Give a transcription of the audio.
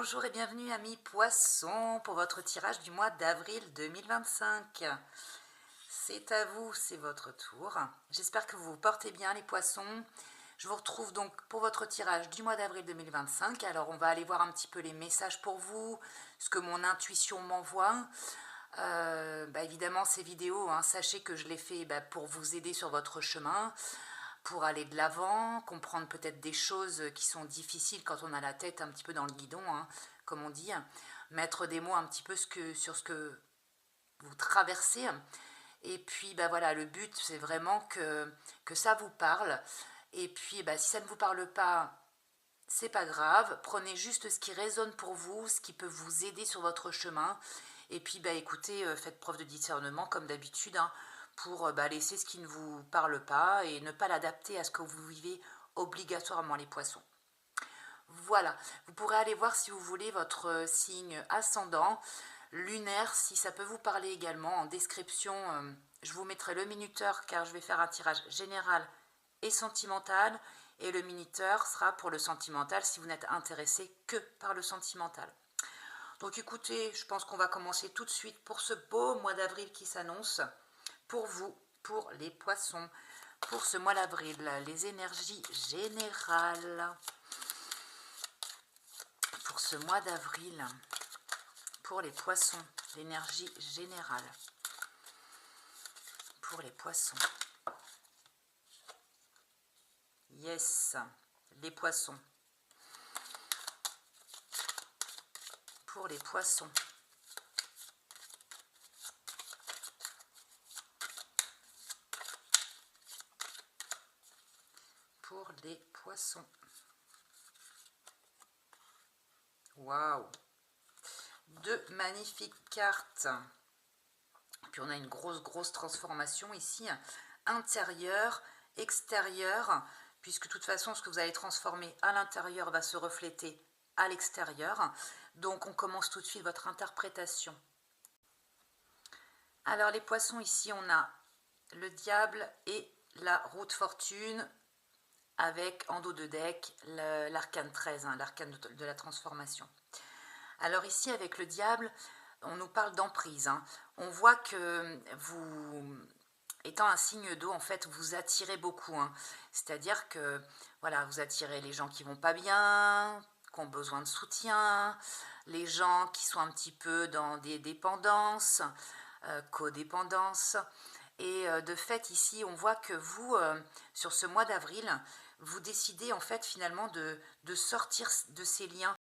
Bonjour et bienvenue amis poissons pour votre tirage du mois d'avril 2025. C'est à vous, c'est votre tour. J'espère que vous vous portez bien les poissons. Je vous retrouve donc pour votre tirage du mois d'avril 2025. Alors on va aller voir un petit peu les messages pour vous, ce que mon intuition m'envoie. Évidemment ces vidéos, sachez que je les fais pour vous aider sur votre chemin, pour aller de l'avant, comprendre peut-être des choses qui sont difficiles quand on a la tête un petit peu dans le guidon, comme on dit, mettre des mots un petit peu sur ce que vous traversez. Et puis voilà, le but c'est vraiment que ça vous parle. Et puis si ça ne vous parle pas, c'est pas grave, prenez juste ce qui résonne pour vous, ce qui peut vous aider sur votre chemin. Et puis écoutez, faites preuve de discernement comme d'habitude, pour laisser ce qui ne vous parle pas et ne pas l'adapter à ce que vous vivez obligatoirement les poissons. Voilà, vous pourrez aller voir si vous voulez votre signe ascendant, lunaire, si ça peut vous parler également. En description, je vous mettrai le minuteur car je vais faire un tirage général et sentimental. Et le minuteur sera pour le sentimental si vous n'êtes intéressé que par le sentimental. Donc écoutez, je pense qu'on va commencer tout de suite pour ce beau mois d'avril qui s'annonce. Pour vous, pour les poissons, pour ce mois d'avril, les énergies générales. Pour ce mois d'avril, pour les poissons, l'énergie générale. Pour les poissons. Yes, les poissons. Pour les poissons. Pour les poissons. Waouh! Deux magnifiques cartes. Puis on a une grosse transformation ici. Intérieur, extérieur. Puisque de toute façon, ce que vous allez transformer à l'intérieur va se refléter à l'extérieur. Donc on commence tout de suite votre interprétation. Alors les poissons, ici on a le diable et la roue de fortune avec en dos de deck l'arcane 13, l'arcane de la transformation. Alors ici avec le diable, on nous parle d'emprise. On voit que vous, étant un signe d'eau, en fait, vous attirez beaucoup. C'est-à-dire que voilà, vous attirez les gens qui vont pas bien, qui ont besoin de soutien, les gens qui sont un petit peu dans des dépendances, codépendances. Et de fait, ici, on voit que vous, sur ce mois d'avril, vous décidez en fait finalement de sortir de ces liens